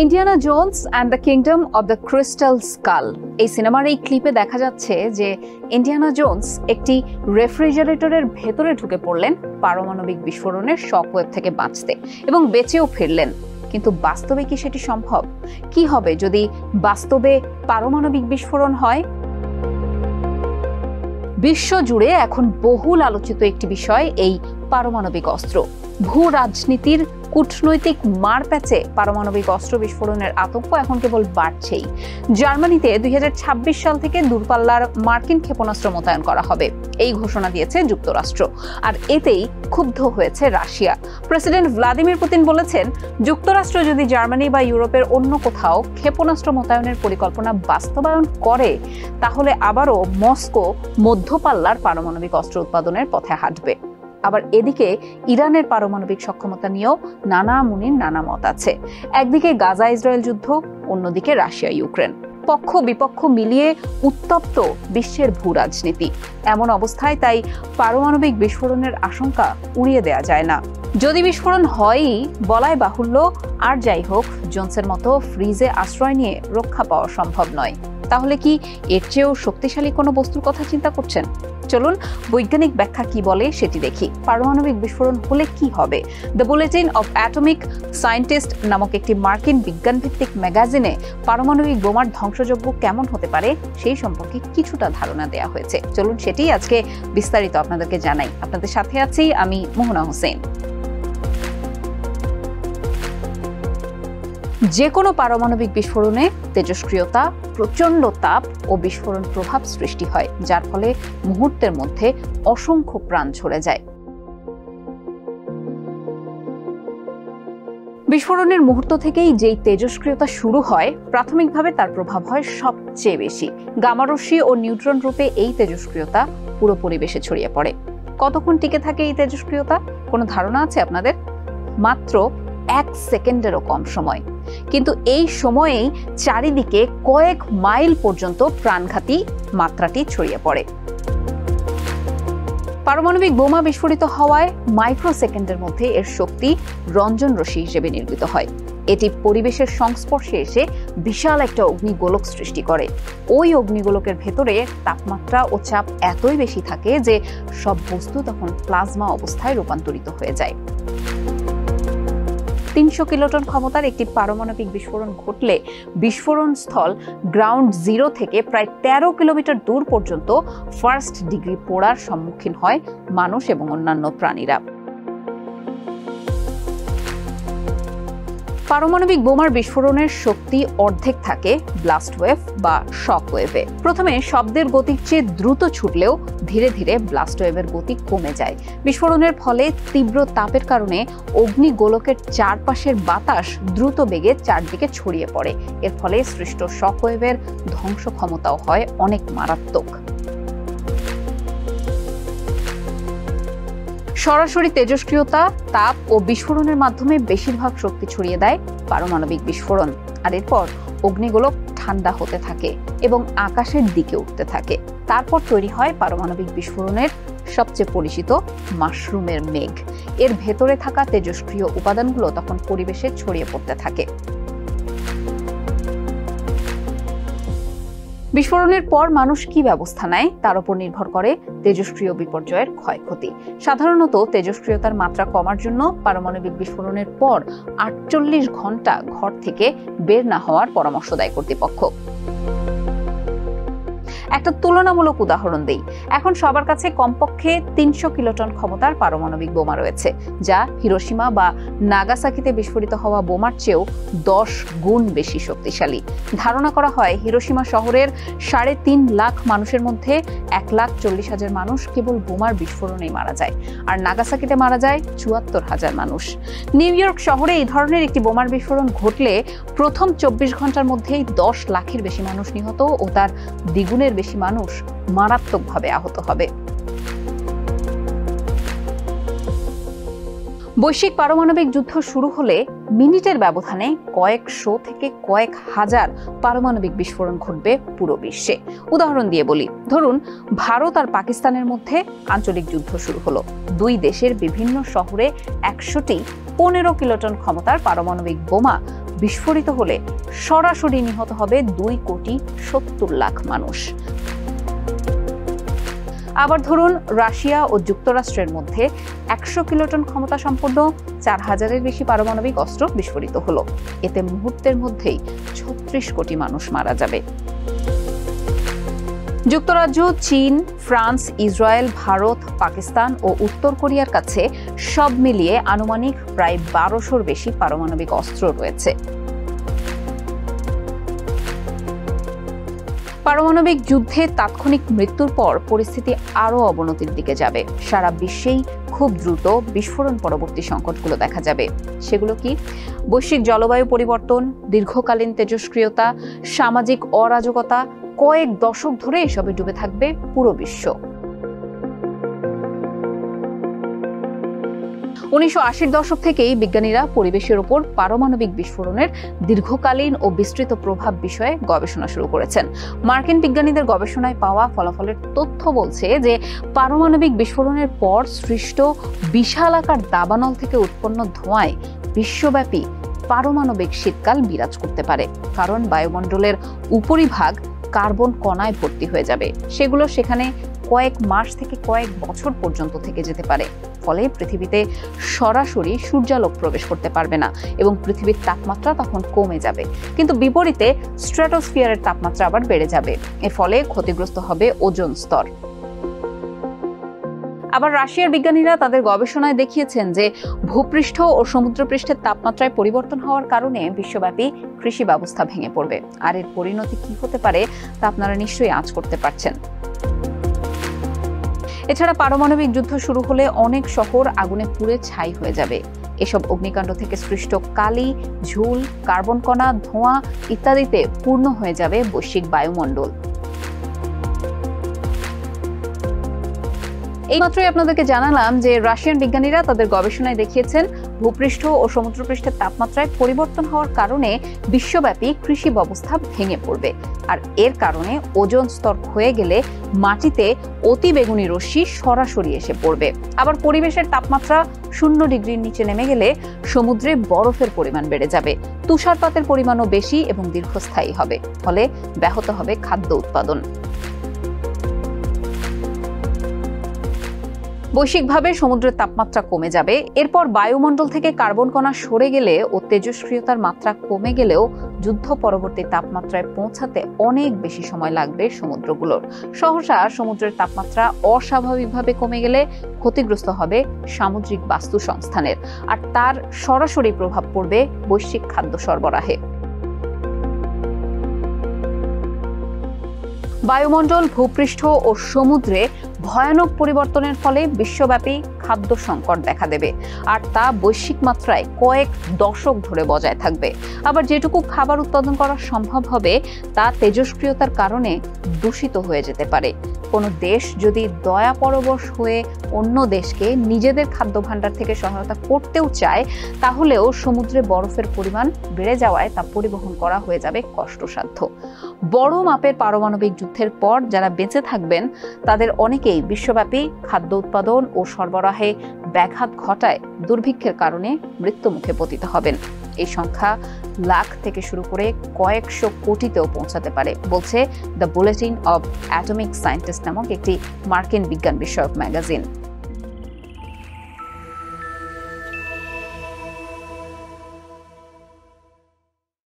Indiana Jones and the kingdom of the crystal skull এই সিনেমার এই ক্লিপে দেখা যাচ্ছে যে ইন্ডিয়ানা জোনস একটি রেফ্রিজারেটরের ভেতরে ঢুকে পড়লেন পারমাণবিক বিস্ফোরণের শকওয়েভ থেকে বাঁচতে এবং বেঁচেও ফিরলেন। কিন্তু বাস্তবে কি সেটি সম্ভব? কি হবে যদি বাস্তবে পারমাণবিক বিস্ফোরণ হয়? বিশ্ব জুড়ে এখন বহুল আলোচিত একটি বিষয় এই পারমাণবিক অস্ত্র। ভূ রাজনীতির কূটনৈতিক মারপ্যাচে পারমাণবিক অস্ত্র বিস্ফোরণের আতঙ্ক এখন কেবল বাড়ছেই। জার্মানিতে 2026 সাল থেকে দূরপাল্লার মার্কিন ক্ষেপণাস্ত্র মোতায়েন করা হবে, এই ঘোষণা দিয়েছে যুক্তরাষ্ট্র। আর এতেই ক্ষুব্ধ হয়েছে রাশিয়া। প্রেসিডেন্ট ভ্লাদিমির পুতিন বলেছেন, যুক্তরাষ্ট্র যদি জার্মানি বা ইউরোপের অন্য কোথাও ক্ষেপণাস্ত্র মোতায়েনের পরিকল্পনা বাস্তবায়ন করে, তাহলে আবারও মস্কো মধ্যপাল্লার পারমাণবিক অস্ত্র উৎপাদনের পথে হাঁটবে। আবার এদিকে ইরানের পারমাণবিক সক্ষমতা নিয়েও নানা মুনির নানা মত আছে। একদিকে গাজা ইসরায়েল যুদ্ধ, অন্যদিকে রাশিয়া ইউক্রেন। পক্ষ বিপক্ষ মিলিয়ে উত্তপ্ত বিশ্বের ভূ রাজনীতি। এমন অবস্থায় তাই পারমাণবিক বিস্ফোরণের আশঙ্কা উড়িয়ে দেয়া যায় না। যদি বিস্ফোরণ হয়ই, বলাই বাহুল্য, আর যাই হোক, জোনসের মতো ফ্রিজে আশ্রয় নিয়ে রক্ষা পাওয়া সম্ভব নয়। তাহলে কি এর চেয়েও শক্তিশালী কোনো বস্তুর কথা চিন্তা করছেন? চলুন বৈজ্ঞানিক ব্যাখ্যা কি বলে সেটি দেখি। পারমাণবিক বিস্ফোরণ হলে কি হবে? The bulletin of atomic scientist নামক একটি মার্কিন বিজ্ঞানভিত্তিক ম্যাগাজিনে পারমাণবিক বোমার ধ্বংসযজ্ঞ কেমন হতে পারে সেই সম্পর্কে কিছুটা ধারণা দেওয়া হয়েছে। চলুন সেটি আজকে বিস্তারিত আপনাদেরকে জানাই। আপনাদের সাথে আছি আমি মোহনা হোসেন। যে কোনো পারমাণবিক বিস্ফোরণে তেজস্ক্রিয়তা, প্রচণ্ড তাপ ও বিস্ফোরণ প্রভাব সৃষ্টি হয়, যার ফলে মুহূর্তের মধ্যে অসংখ্য প্রাণ ঝরে যায়। বিস্ফোরণের মুহূর্ত থেকেই যেই তেজস্ক্রিয়তা শুরু হয়, প্রাথমিকভাবে তার প্রভাব হয় সবচেয়ে বেশি। গামারশ্মি ও নিউট্রন রূপে এই তেজস্ক্রিয়তা পুরো পরিবেশে ছড়িয়ে পড়ে। কতক্ষণ টিকে থাকে এই তেজস্ক্রিয়তা? কোনো ধারণা আছে আপনাদের? মাত্র 1 সেকেন্ডেরও কম সময়। কিন্তু এই সময়েই চারিদিকে কয়েক মাইল পর্যন্ত প্রাণঘাতী মাত্রাটি ছড়িয়ে পড়ে। পারমাণবিক বোমা বিস্ফোরিত হওয়ায় মাইক্রোসেকেন্ডের মধ্যে এর শক্তি রঞ্জন রশ্মি হিসেবে নির্গত হয়। এটি পরিবেশের সংস্পর্শে এসে বিশাল একটা অগ্নিগোলক সৃষ্টি করে। ওই অগ্নিগোলকের ভেতরে তাপমাত্রা ও চাপ এতই বেশি থাকে যে সব বস্তু তখন প্লাজমা অবস্থায় রূপান্তরিত হয়ে যায়। 300 কিলোটন ক্ষমতার একটি পারমাণবিক বিস্ফোরণ ঘটলে বিস্ফোরণ স্থল গ্রাউন্ড জিরো থেকে প্রায় 13 কিলোমিটার দূর পর্যন্ত ফার্স্ট ডিগ্রি পোড়ার সম্মুখীন হয় মানুষ এবং অন্যান্য প্রাণীরা। পারমাণবিক বোমার বিস্ফোরণের শক্তি অর্ধেক থাকে ব্লাস্ট ওয়েভ বা শক ওয়েভে। প্রথমে শব্দের গতির চেয়ে দ্রুত ছুটলেও ধীরে ধীরে ব্লাস্ট ওয়েভের গতি কমে যায়। বিস্ফোরণের ফলে তীব্র তাপের কারণে অগ্নিগোলকের চারপাশের বাতাস দ্রুত বেগে চারদিকে ছড়িয়ে পড়ে। এর ফলে সৃষ্ট শক ওয়েভের ধ্বংস ক্ষমতাও হয় অনেক মারাত্মক। সরাসরি তেজস্ক্রিয়তা, তাপ ও বিস্ফোরণের মাধ্যমে বেশিরভাগ শক্তি ছড়িয়ে দেয় পারমাণবিক বিস্ফোরণ। আর এরপর অগ্নিগোলক ঠান্ডা হতে থাকে এবং আকাশের দিকে উঠতে থাকে। তারপর তৈরি হয় পারমাণবিক বিস্ফোরণের সবচেয়ে পরিচিত মাশরুমের মেঘ। এর ভেতরে থাকা তেজস্ক্রিয় উপাদানগুলো তখন পরিবেশে ছড়িয়ে পড়তে থাকে। বিস্ফোরণের পর মানুষ কি ব্যবস্থা নেয় তার উপর নির্ভর করে তেজস্ক্রিয় বিপর্যয়ের ক্ষয়ক্ষতি। সাধারণত তেজস্ক্রিয়তার মাত্রা কমার জন্য পারমাণবিক বিস্ফোরণের পর 48 ঘন্টা ঘর থেকে বের না হওয়ার পরামর্শ দেয় কর্তৃপক্ষ। একটা তুলনামূলক উদাহরণ দেই। এখন সবার কাছে কমপক্ষে 300 কিলোটন ক্ষমতার পারমাণবিক বোমা রয়েছে, যা হিরোশিমা বা নাগাসাকিতে বিস্ফোরিত হওয়া বোমার চেয়েও 10 গুণ বেশি শক্তিশালী। ধারণা করা হয় হিরোশিমা শহরের 3.5 লাখ মানুষের মধ্যে 1,40,000 মানুষ কেবল বোমার বিস্ফোরণেই মারা যায়, আর নাগাসাকিতে মারা যায় 74,000 মানুষ। নিউ ইয়র্ক শহরে এই ধরনের একটি বোমার বিস্ফোরণ ঘটলে প্রথম 24 ঘন্টার মধ্যেই 10 লাখের বেশি মানুষ নিহত ও তার দ্বিগুণের বেশি মানুষ মারাত্মকভাবে আহত হবে। বৈশ্বিক পারমাণবিক যুদ্ধ শুরু হলে মিনিটের ব্যবধানে কয়েকশো থেকে কয়েক হাজার পারমাণবিক বিস্ফোরণ ঘটবে পুরো বিশ্বে। উদাহরণ দিয়ে বলি, ধরুন ভারত আর পাকিস্তানের মধ্যে আঞ্চলিক যুদ্ধ শুরু হলো। দুই দেশের বিভিন্ন শহরে 100টি 15 কিলোটন ক্ষমতার পারমাণবিক বোমা বিস্ফোরিত হলে সরাসরি নিহত হবে 2,70,00,000 মানুষ। আবার ধরুন রাশিয়া ও যুক্তরাষ্ট্রের মধ্যে 100 কিলোটন ক্ষমতা সম্পন্ন 4,000-এর বেশি পারমাণবিক অস্ত্র বিস্ফোরিত হলো। এতে মুহূর্তের মধ্যেই 36 কোটি মানুষ মারা যাবে। যুক্তরাজ্য, চীন, ফ্রান্স, ইসরায়েল, ভারত, পাকিস্তান ও উত্তর কোরিয়ার কাছে সব মিলিয়ে আনুমানিক প্রায় 1200-র বেশি পারমাণবিক অস্ত্র রয়েছে। পারমাণবিক যুদ্ধে তাৎক্ষণিক মৃত্যুর পর পরিস্থিতি আরও অবনতির দিকে যাবে। সারা বিশ্বেই খুব দ্রুত বিস্ফোরণ পরবর্তী সংকটগুলো দেখা যাবে। সেগুলো কি? বৈশ্বিক জলবায়ু পরিবর্তন, দীর্ঘকালীন তেজস্ক্রিয়তা, সামাজিক অরাজকতা, কয়েক দশক ধরে এসবে ডুবে থাকবে পুরো বিশ্ব। 1980-র দশক থেকেই বিজ্ঞানীরা পরিবেশের উপর পারমাণবিক বিস্ফোরণের দীর্ঘকালীন ও বিস্তৃত প্রভাব বিষয়ে গবেষণা শুরু করেছেন। মার্কিন বিজ্ঞানীদের গবেষণায় পাওয়া ফলাফলের তথ্য বলছে যে পারমাণবিক বিস্ফোরণের পর সৃষ্ট বিশালাকার দাবানল থেকে উৎপন্ন ধোঁয়ায় বিশ্বব্যাপী পারমাণবিক শীতকাল বিরাজ করতে পারে, কারণ বায়ুমণ্ডলের উপরিভাগ কার্বন কণায় ভর্তি হয়ে যাবে। সেগুলো সেখানে কয়েক মাস থেকে কয়েক বছর পর্যন্ত থেকে যেতে পারে। ফলে পৃথিবীতে সরাসরি সূর্যালোক প্রবেশ করতে পারবে না এবং পৃথিবীর তাপমাত্রা তখন কমে যাবে। কিন্তু বিপরীতে স্ট্র্যাটোস্ফিয়ারের তাপমাত্রা আবার বেড়ে যাবে। এর ফলে ক্ষতিগ্রস্ত হবে ওজোন স্তর। আবার রাশিয়ার বিজ্ঞানীরা তাদের গবেষণায় দেখিয়েছেন যে ভূপৃষ্ঠ ও সমুদ্রপৃষ্ঠের তাপমাত্রায় পরিবর্তন হওয়ার কারণে বিশ্বব্যাপী কৃষি ব্যবস্থা ভেঙে পড়বে। আর এর পরিণতি কি হতে পারে তা আপনারা নিশ্চয়ই আঁচ করতে পারছেন। এছাড়া পারমাণবিক যুদ্ধ শুরু হলে অনেক শহর আগুনে পুড়ে ছাই হয়ে যাবে। এসব অগ্নিকাণ্ড থেকে সৃষ্ট কালি, ঝুল, কার্বন কণা, ধোঁয়া ইত্যাদিতে পূর্ণ হয়ে যাবে বৈশ্বিক বায়ুমণ্ডল। এইমাত্রই আপনাদেরকে জানালাম যে রাশিয়ান বিজ্ঞানীরা তাদের গবেষণায় দেখিয়েছেন ভূপৃষ্ঠ ও সমুদ্রপৃষ্ঠের তাপমাত্রায় পরিবর্তন হওয়ার কারণে বিশ্বব্যাপী কৃষি ব্যবস্থা ভেঙে পড়বে। আর এর কারণে ওজোন স্তর ক্ষয়ে গেলে মাটিতে অতি বেগুনি রশ্মি সরাসরি এসে পড়বে। আবার পরিবেশের তাপমাত্রা 0 ডিগ্রির নিচে নেমে গেলে সমুদ্রে বরফের পরিমাণ বেড়ে যাবে, তুষারপাতের পরিমাণও বেশি এবং দীর্ঘস্থায়ী হবে। ফলে ব্যাহত হবে খাদ্য উৎপাদন। বৈশ্বিকভাবে সমুদ্রের তাপমাত্রা কমে যাবে। এরপর বায়ুমণ্ডল থেকে কার্বন কণা সরে গেলে ও তেজস্ক্রিয়তার মাত্রা কমে গেলেও যুদ্ধ পরবর্তী তাপমাত্রায় পৌঁছাতে অনেক বেশি সময় লাগবে সমুদ্রগুলোর। সহসা সমুদ্রের তাপমাত্রা অস্বাভাবিকভাবে কমে গেলে ক্ষতিগ্রস্ত হবে সামুদ্রিক বাস্তুসংস্থানের, আর তার সরাসরি প্রভাব পড়বে বৈশ্বিক খাদ্য সরবরাহে। বায়ুমণ্ডল, ভূপৃষ্ঠ ও সমুদ্রে ভয়ানক পরিবর্তনের ফলে বিশ্বব্যাপী খাদ্য সংকট দেখা দেবে, আর তা বৈশ্বিক মাত্রায় কয়েক দশক ধরে বজায় থাকবে। আবার যেটুকু খাবার উৎপাদন করা সম্ভব হবে তা তেজস্ক্রিয়তার কারণে দূষিত হয়ে যেতে পারে। কোনো দেশ যদি দয়াপরবশ হয়ে অন্য দেশকে নিজেদের খাদ্য ভাণ্ডার থেকে সহায়তা করতেও চায়, তাহলেও সমুদ্রে বরফের পরিমাণ বেড়ে যাওয়ায় তা পরিবহন করা হয়ে যাবে কষ্টসাধ্য। বড় মাপের পারমাণবিক যুদ্ধের পর যারা বেঁচে থাকবেন তাদের অনেকেই বিশ্বব্যাপী খাদ্য উৎপাদন ও সরবরাহে ব্যাঘাত ঘটায় দুর্ভিক্ষের কারণে মৃত্যুমুখে পতিত হবেন। এই সংখ্যা লাখ থেকে শুরু করে কয়েকশো কোটিতেও পৌঁছাতে পারে, বলছে the bulletin of atomic scientist নামক একটি মার্কিন বিজ্ঞান বিষয়ক ম্যাগাজিন।